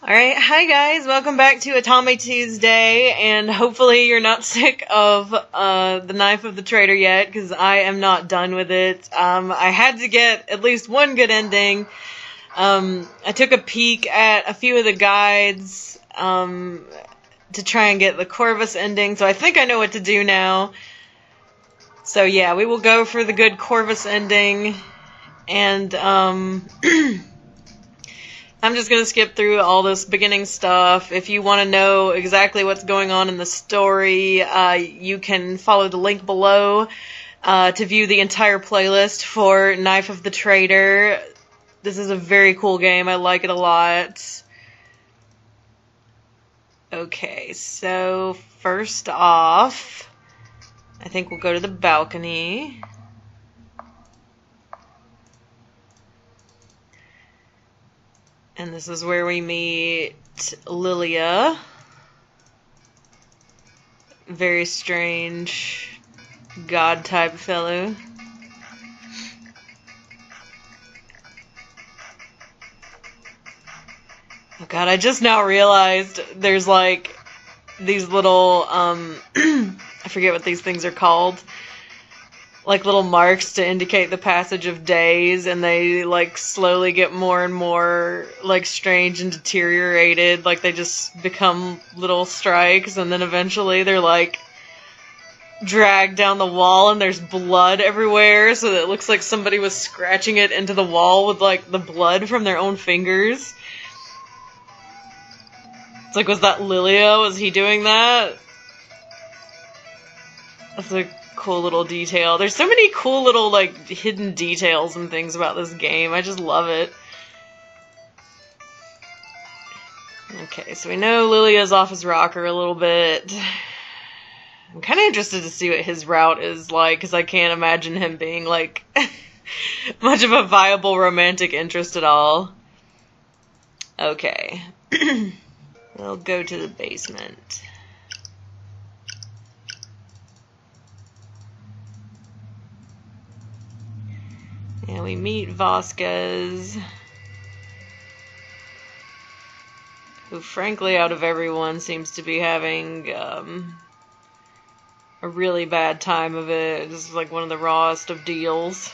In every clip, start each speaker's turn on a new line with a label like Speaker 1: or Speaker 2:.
Speaker 1: Alright, hi guys, welcome back to Otome Tuesday, and hopefully you're not sick of the Knife of the Traitor yet, because I am not done with it. I had to get at least one good ending. I took a peek at a few of the guides to try and get the Corvus ending, so I think I know what to do now. So yeah, we will go for the good Corvus ending, and I'm just going to skip through all this beginning stuff. If you want to know exactly what's going on in the story, you can follow the link below to view the entire playlist for Knife of the Traitor. This is a very cool game. I like it a lot. Okay, so first off, I think we'll go to the balcony. And this is where we meet Lilia. Very strange god-type fellow. Oh god, I just now realized there's like these little, I forget what these things are called. Like little marks to indicate the passage of days, and they like slowly get more and more like strange and deteriorated. Like they just become little strikes, and then eventually they're like dragged down the wall and there's blood everywhere, so that it looks like somebody was scratching it into the wall with like the blood from their own fingers. It's like, was that Lilia? Was he doing that? That's like cool little detail. There's so many cool little like hidden details and things about this game. I just love it. Okay, so we know Lilia's off his rocker a little bit. I'm kind of interested to see what his route is like, because I can't imagine him being like much of a viable romantic interest at all. Okay. We'll go to the basement. And we meet Vasquez, who frankly out of everyone seems to be having a really bad time of it. This is like one of the rawest of deals.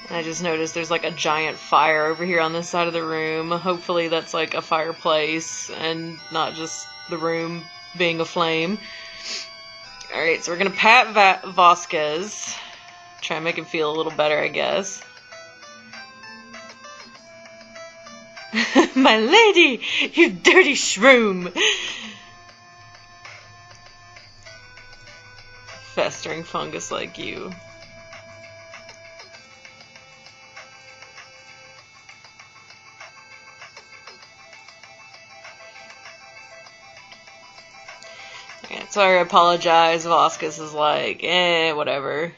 Speaker 1: I just noticed there's like a giant fire over here on this side of the room. Hopefully that's like a fireplace and not just the room being aflame. Alright, so we're gonna pat Vasquez. Try and make him feel a little better, I guess. My lady! You dirty shroom! Festering fungus like you. Sorry, I apologize. Vasquez is like, whatever.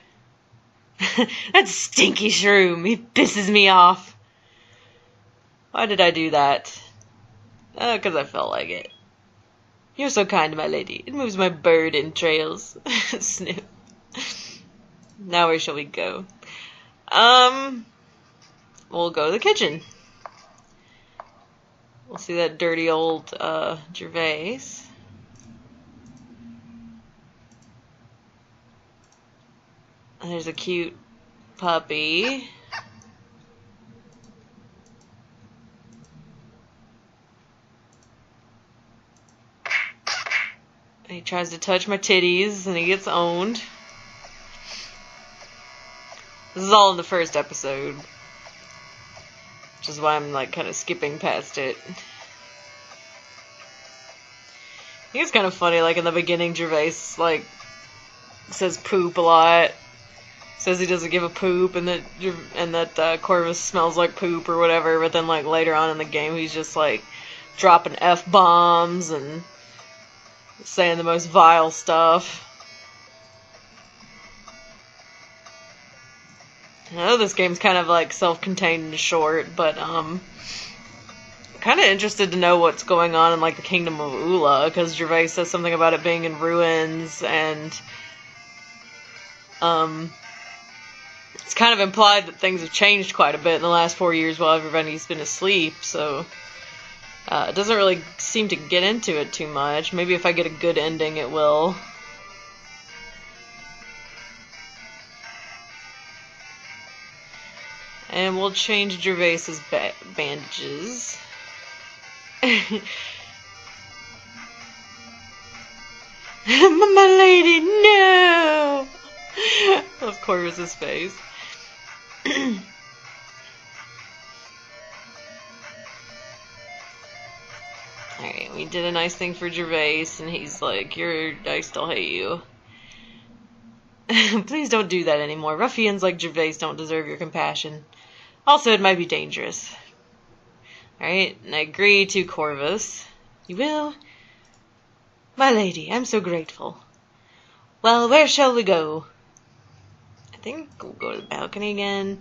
Speaker 1: That stinky shroom, he pisses me off. Why did I do that? Oh, because I felt like it. You're so kind, my lady. It moves my bird entrails. Snip. Now where shall we go? We'll go to the kitchen. We'll see that dirty old, Gervais. There's a cute puppy. He tries to touch my titties and he gets owned. This is all in the first episode, which is why I'm like kind of skipping past it. I think it's kind of funny, like in the beginning Gervais like says poop a lot. Says he doesn't give a poop, and that Corvus smells like poop or whatever, but then like later on in the game he's just like dropping F-bombs and saying the most vile stuff. I know this game's kind of like self-contained and short, but I'm kind of interested to know what's going on in like the Kingdom of Ula, because Gervais says something about it being in ruins, and it's kind of implied that things have changed quite a bit in the last 4 years while everybody's been asleep, so it doesn't really seem to get into it too much. Maybe if I get a good ending, it will. And we'll change Gervais's bandages. My lady, no! Of Corvus's face. Alright, we did a nice thing for Gervais, and he's like, I still hate you. Please don't do that anymore. Ruffians like Gervais don't deserve your compassion. Also, it might be dangerous. Alright, and I agree to Corvus. You will? My lady, I'm so grateful. Well, where shall we go? I think we'll go to the balcony again.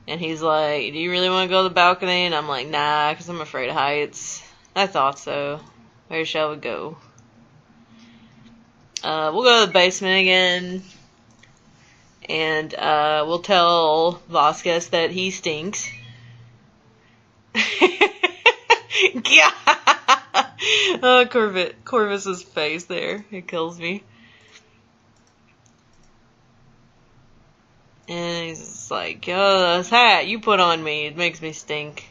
Speaker 1: And he's like, do you really want to go to the balcony? And I'm like, nah, because I'm afraid of heights. I thought so. Where shall we go? We'll go to the basement again. And we'll tell Vasquez that he stinks. Oh, Corvus's face there. It kills me. And he's just like, oh, this hat you put on me, it makes me stink.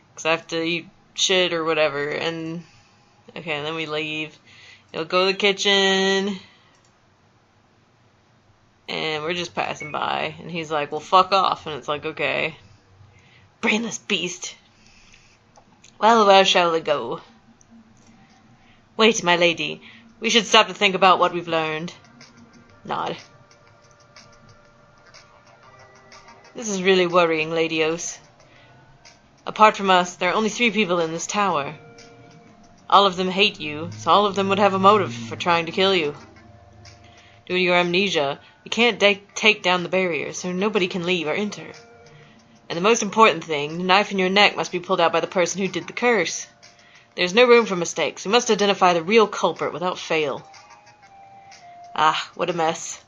Speaker 1: Because I have to eat shit or whatever. And, okay, and then we leave. He'll go to the kitchen. And we're just passing by. And he's like, well, fuck off. And it's like, okay. Brainless beast. Well, where shall we go? Wait, my lady. We should stop to think about what we've learned. Nod. This is really worrying, Lady Os. Apart from us, there are only 3 people in this tower. All of them hate you, so all of them would have a motive for trying to kill you. Due to your amnesia, you can't take down the barrier, so nobody can leave or enter. And the most important thing, the knife in your neck must be pulled out by the person who did the curse. There's no room for mistakes. We must identify the real culprit without fail. Ah, what a mess.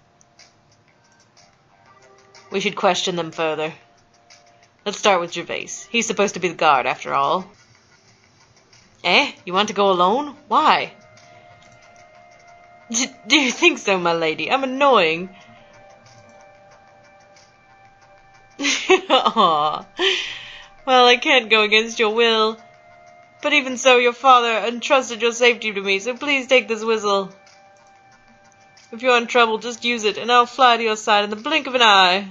Speaker 1: We should question them further. Let's start with Gervais. He's supposed to be the guard, after all. Eh? You want to go alone? Why? Do you think so, my lady? I'm annoying. Aww. Well, I can't go against your will. But even so, your father entrusted your safety to me, so please take this whistle. If you're in trouble, just use it, and I'll fly to your side in the blink of an eye.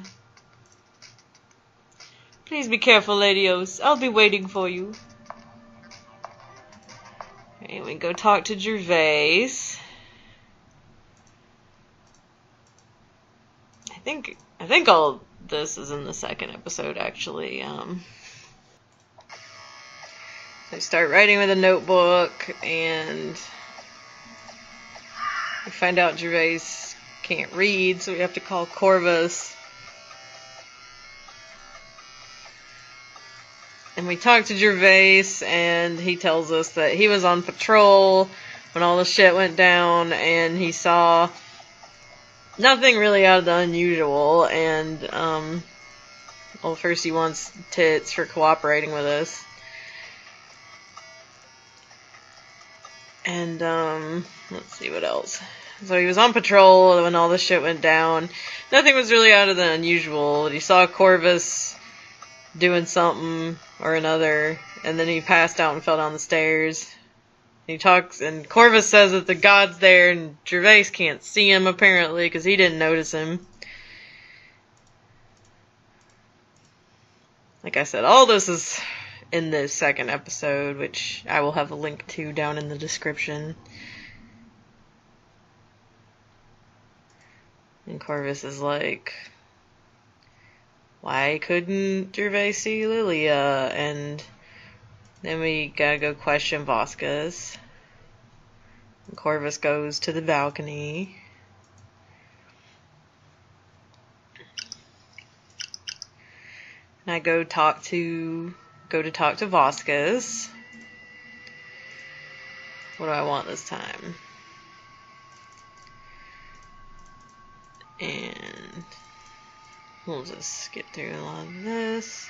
Speaker 1: Please be careful, Lady Os. I'll be waiting for you. Okay, we go talk to Gervais. I think all this is in the second episode, actually. I start writing with a notebook, and we find out Gervais can't read, so we have to call Corvus. And we talk to Gervais, and he tells us that he was on patrol when all the shit went down, and he saw nothing really out of the unusual, and, well, first he wants tits for cooperating with us. And, let's see what else. So he was on patrol when all this shit went down. Nothing was really out of the unusual. He saw Corvus doing something or another, and then he passed out and fell down the stairs. He talks, and Corvus says that the god's there, and Gervais can't see him, apparently, because he didn't notice him. Like I said, all this is in this second episode, which I will have a link to down in the description. And Corvus is like, why couldn't Gervais see Lilia? And then we gotta go question Vasquez. And Corvus goes to the balcony. And I go to talk to Vasquez. What do I want this time? And We'll just get through a lot of this.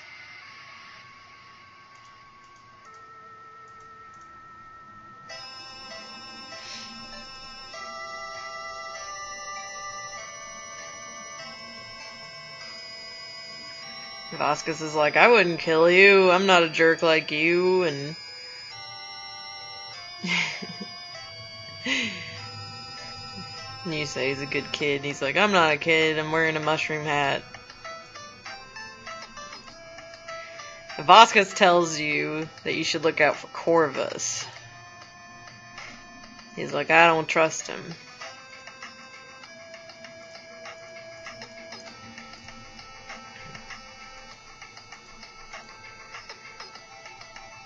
Speaker 1: Vasquez is like, I wouldn't kill you. I'm not a jerk like you. And you say he's a good kid. He's like, I'm not a kid. I'm wearing a mushroom hat. Vasquez tells you that you should look out for Corvus. He's like, I don't trust him.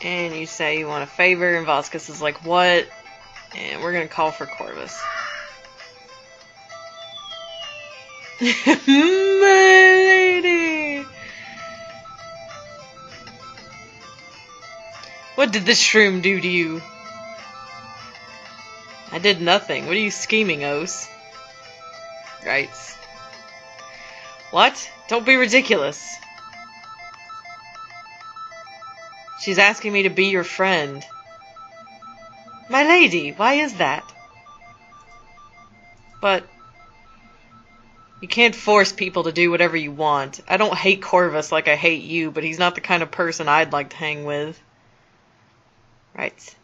Speaker 1: And you say you want a favor, and Vasquez is like, what? And we're gonna call for Corvus. My lady! What did this shroom do to you? I did nothing. What are you scheming, Os? Right. What? Don't be ridiculous. She's asking me to be your friend. My lady, why is that? But you can't force people to do whatever you want. I don't hate Corvus like I hate you, but he's not the kind of person I'd like to hang with. Right.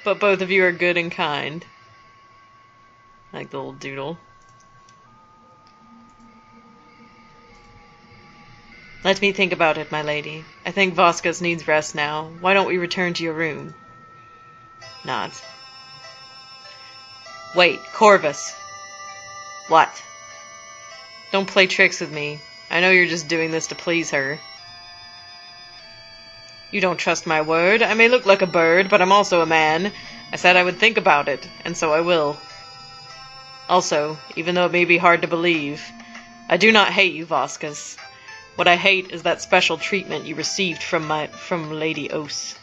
Speaker 1: But both of you are good and kind. Like the little doodle. Let me think about it, my lady. I think Vasquez needs rest now. Why don't we return to your room? Nods. Wait, Corvus. What? Don't play tricks with me. I know you're just doing this to please her. You don't trust my word. I may look like a bird, but I'm also a man. I said I would think about it, and so I will. Also, even though it may be hard to believe, I do not hate you, Vasquez. What I hate is that special treatment you received from Lady Os.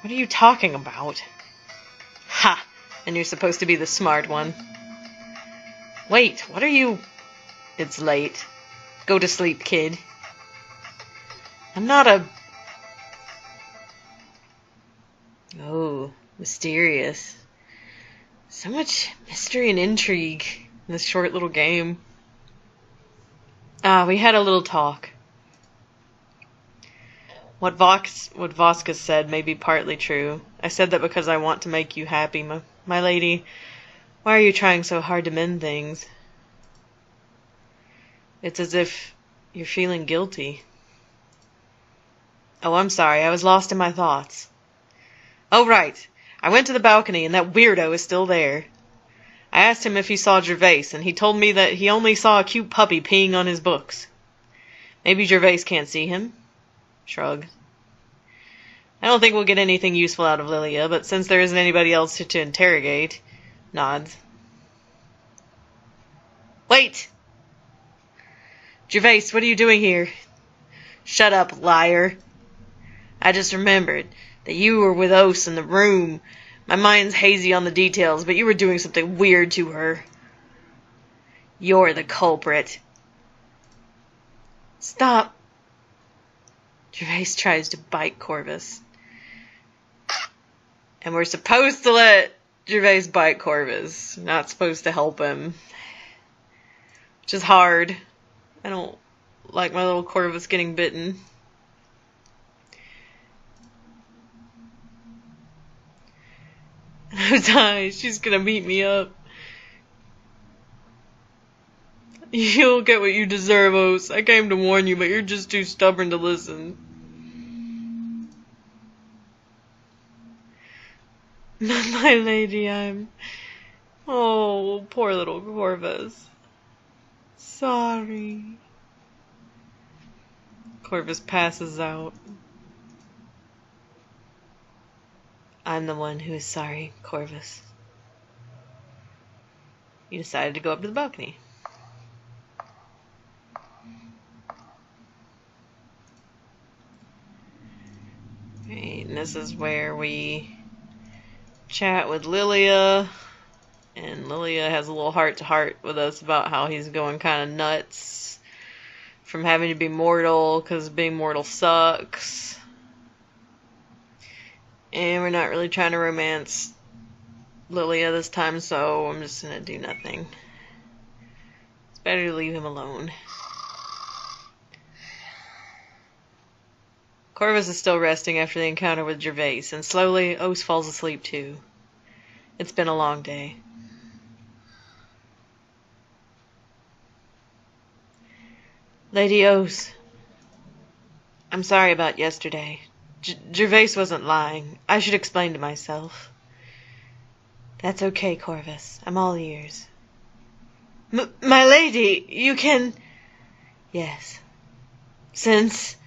Speaker 1: What are you talking about? Ha! And you're supposed to be the smart one. Wait, what are you... It's late. Go to sleep, kid. I'm not a... Oh, mysterious. So much mystery and intrigue in this short little game. We had a little talk. What Vasquez said may be partly true. I said that because I want to make you happy, my lady. Why are you trying so hard to mend things? It's as if you're feeling guilty. Oh, I'm sorry. I was lost in my thoughts. Oh, right. I went to the balcony, and that weirdo is still there. I asked him if he saw Gervais, and he told me that he only saw a cute puppy peeing on his books. Maybe Gervais can't see him. Shrug. I don't think we'll get anything useful out of Lilia, but since there isn't anybody else to interrogate... Nods. Wait! Gervais, what are you doing here? Shut up, liar. I just remembered that you were with Os in the room. My mind's hazy on the details, but you were doing something weird to her. You're the culprit. Stop. Gervais tries to bite Corvus. And we're supposed to let Gervais bite Corvus. Not supposed to help him. Which is hard. I don't like my little Corvus getting bitten. Otome, she's gonna beat me up. You'll get what you deserve, Os. I came to warn you, but you're just too stubborn to listen. My lady, Oh, poor little Corvus. Sorry. Corvus passes out. I'm the one who is sorry, Corvus. You decided to go up to the balcony. Right, and this is where we chat with Lilia. And Lilia has a little heart-to-heart with us about how he's going kind of nuts from having to be mortal, because being mortal sucks. And we're not really trying to romance Lilia this time, so I'm just gonna do nothing. It's better to leave him alone. Corvus is still resting after the encounter with Gervais, and slowly Ose falls asleep too. It's been a long day. Lady Ose, I'm sorry about yesterday. Gervais wasn't lying. I should explain to myself. That's okay, Corvus. I'm all ears. My lady, you can... Yes. Since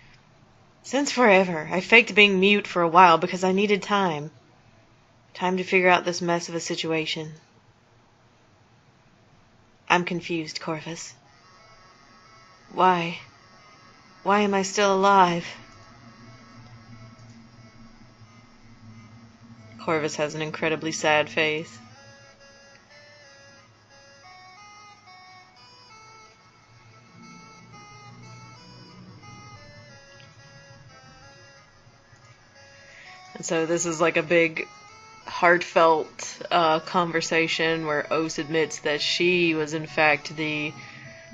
Speaker 1: forever. I faked being mute for a while because I needed time. Time to figure out this mess of a situation. I'm confused, Corvus. Why? Why am I still alive? Corvus has an incredibly sad face. And so this is like a big heartfelt conversation where Ose admits that she was in fact the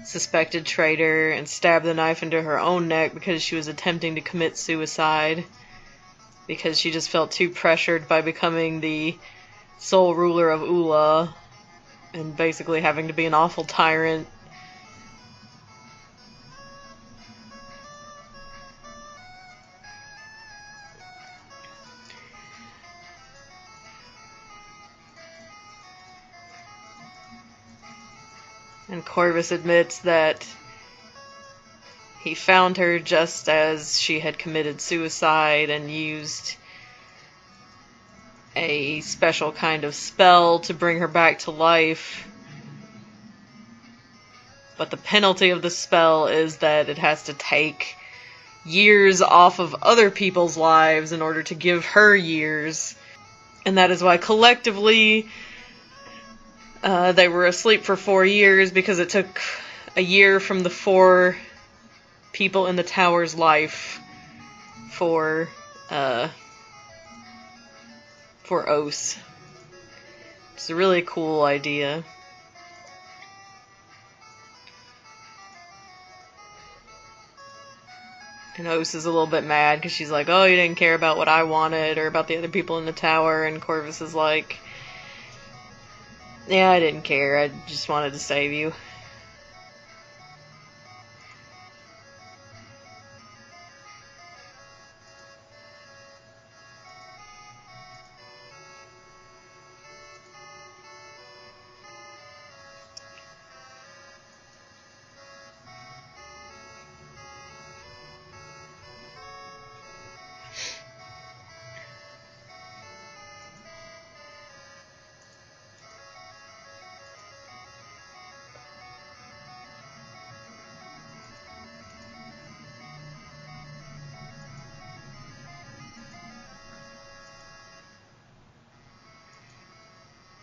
Speaker 1: suspected traitor and stabbed the knife into her own neck because she was attempting to commit suicide because she just felt too pressured by becoming the sole ruler of Ula and basically having to be an awful tyrant. And Corvus admits that he found her just as she had committed suicide and used a special kind of spell to bring her back to life. But the penalty of the spell is that it has to take years off of other people's lives in order to give her years. And that is why collectively they were asleep for 4 years, because it took a year from the 4 people in the tower's life for Ose. It's a really cool idea. And Ose is a little bit mad because she's like, oh, you didn't care about what I wanted or about the other people in the tower. And Corvus is like, yeah, I didn't care. I just wanted to save you.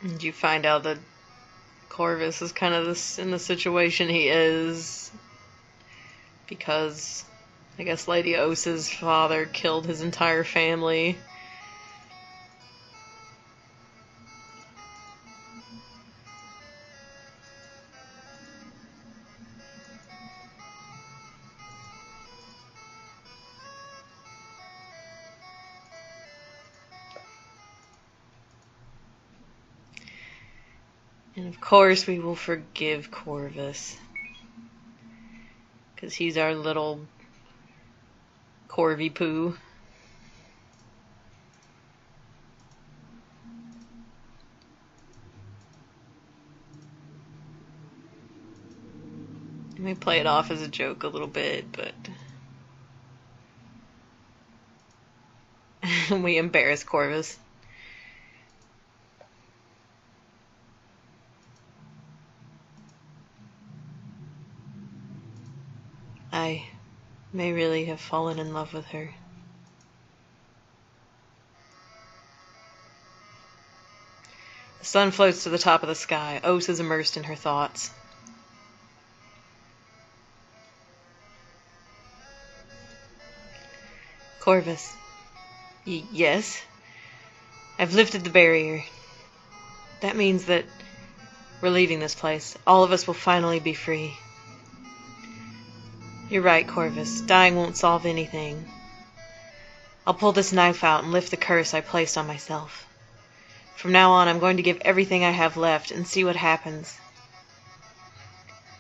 Speaker 1: And you find out that Corvus is kind of in the situation he is because I guess Lady Ose's father killed his entire family. And of course we will forgive Corvus, because he's our little Corvy poo. We play it off as a joke a little bit, but we embarrass Corvus. I may really have fallen in love with her. sun floats to the top of the sky. Ose is immersed in her thoughts. Corvus. Yes? I've lifted the barrier. That means that we're leaving this place. All of us will finally be free. You're right, Corvus. Dying won't solve anything. I'll pull this knife out and lift the curse I placed on myself. From now on, I'm going to give everything I have left and see what happens.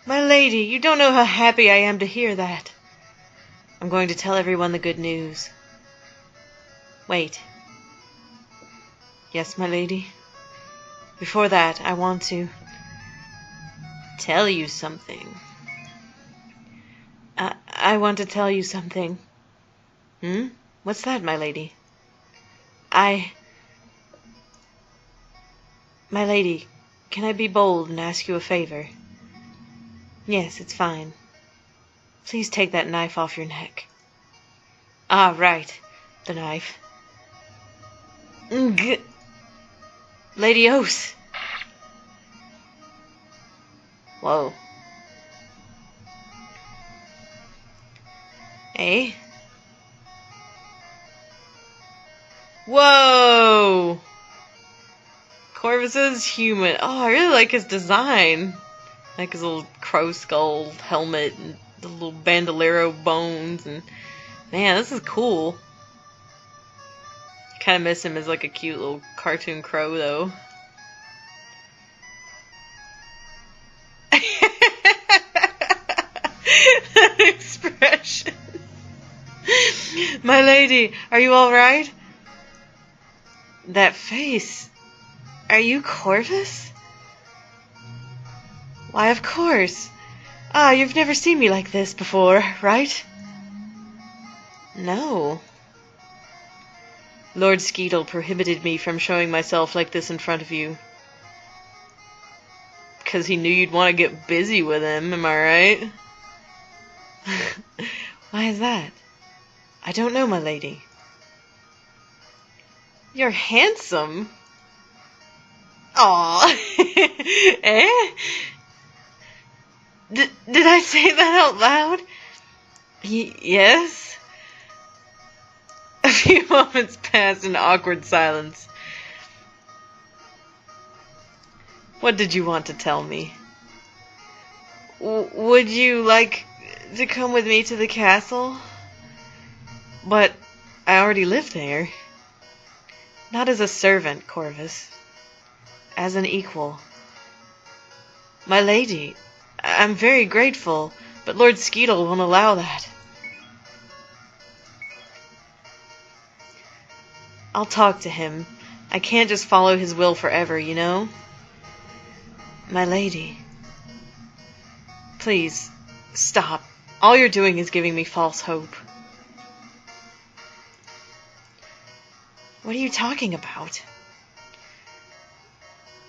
Speaker 1: My lady, you don't know how happy I am to hear that. I'm going to tell everyone the good news. Wait. Yes, my lady? Before that, I want to tell you something. I want to tell you something. What's that, my lady? My lady, can I be bold and ask you a favor? Yes, it's fine. Please take that knife off your neck. Ah, right. The knife. Lady Ose. Whoa. Eh? Whoa! Corvus is human. Oh, I really like his design. I like his little crow skull helmet and the little bandolero bones. And man, this is cool. I kind of miss him as like a cute little cartoon crow, though. That expression. My lady, are you all right? That face. Are you Corvus? Why, of course. Ah, you've never seen me like this before, right? No. Lord Skeetle prohibited me from showing myself like this in front of you. Because he knew you'd want to get busy with him, am I right? Why is that? I don't know, my lady. You're handsome. Aw. Eh? Did I say that out loud? Yes? A few moments passed in awkward silence. What did you want to tell me? Would you like to come with me to the castle? But I already live there. Not as a servant, Corvus. As an equal. My lady, I'm very grateful, but Lord Skeetle won't allow that. I'll talk to him. I can't just follow his will forever, you know? My lady. Please, stop. All you're doing is giving me false hope. What are you talking about?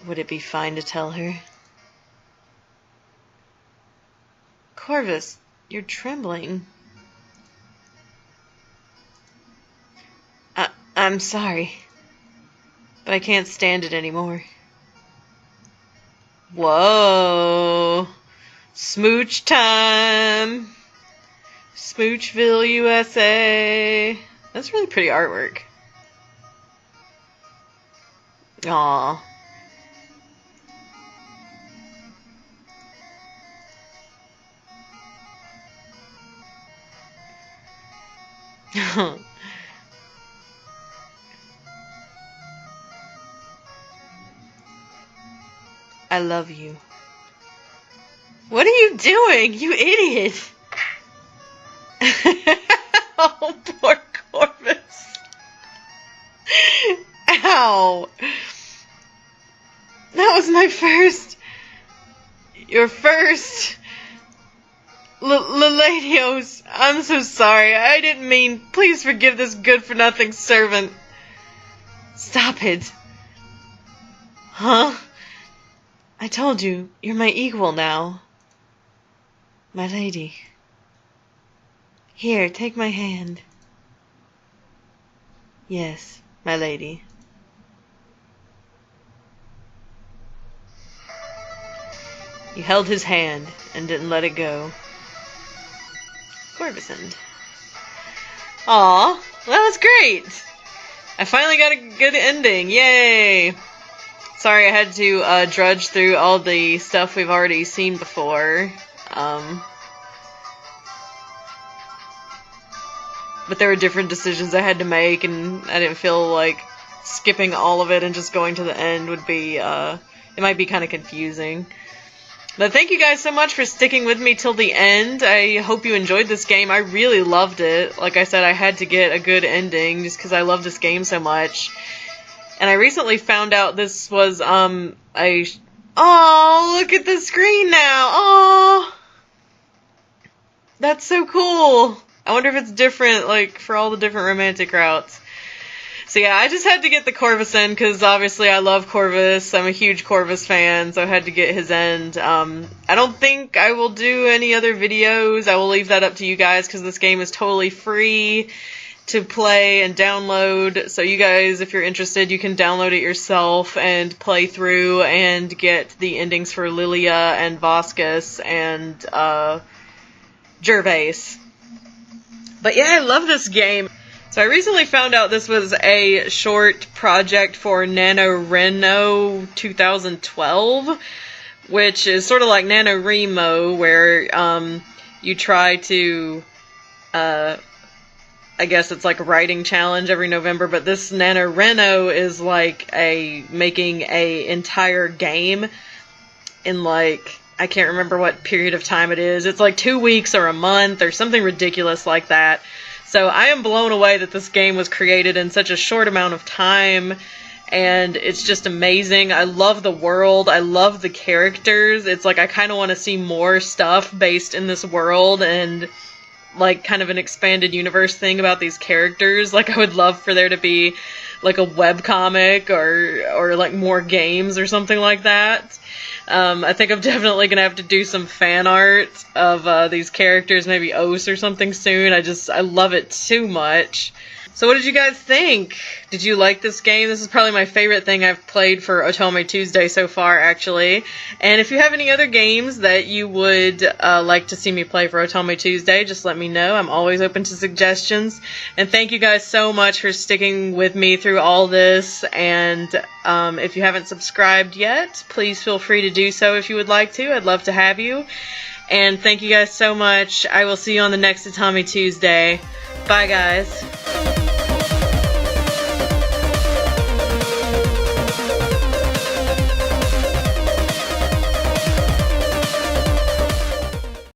Speaker 1: Would it be fine to tell her? Corvus, you're trembling. I'm sorry, but I can't stand it anymore. Whoa. Smooch time. Smoochville, USA. That's really pretty artwork. Aw. I love you. What are you doing, you idiot? Oh, poor Corvus. Ow. That was my first... Your first... Lady Ose, I'm so sorry. I didn't mean... Please forgive this good-for-nothing servant. Stop it. Huh? I told you, you're my equal now. My lady. Here, take my hand. Yes, my lady. You held his hand and didn't let it go. Corvus end. Aw, well, that was great! I finally got a good ending, yay! Sorry I had to drudge through all the stuff we've already seen before. But there were different decisions I had to make, and I didn't feel like skipping all of it and just going to the end would be, it might be kind of confusing. But thank you guys so much for sticking with me till the end. I hope you enjoyed this game. I really loved it. Like I said, I had to get a good ending just because I love this game so much. And I recently found out this was, oh, look at the screen now! Oh, that's so cool! I wonder if it's different, like, for all the different romantic routes. So yeah, I just had to get the Corvus end, because obviously I love Corvus. I'm a huge Corvus fan, so I had to get his end. I don't think I will do any other videos. I will leave that up to you guys, because this game is totally free to play and download. So you guys, if you're interested, you can download it yourself and play through and get the endings for Lilia and Vasquez and Gervais. But yeah, I love this game. So I recently found out this was a short project for NaNoWriMo 2012, which is sort of like NaNoWriMo, where you try to, I guess it's like a writing challenge every November, but this NaNoWriMo is like making a entire game in like, I can't remember what period of time it is. It's like 2 weeks or a month or something ridiculous like that. So I am blown away that this game was created in such a short amount of time, and it's just amazing. I love the world. I love the characters. It's like I kind of want to see more stuff based in this world and like kind of an expanded universe thing about these characters. Like I would love for there to be like a webcomic or like more games or something like that. I think I'm definitely gonna have to do some fan art of these characters, maybe Os or something soon. I love it too much. So what did you guys think? Did you like this game? This is probably my favorite thing I've played for Otome Tuesday so far, actually. And if you have any other games that you would like to see me play for Otome Tuesday, just let me know. I'm always open to suggestions. And thank you guys so much for sticking with me through all this. And if you haven't subscribed yet, please feel free to do so if you would like to. I'd love to have you. And thank you guys so much. I will see you on the next Otome Tuesday. Bye, guys.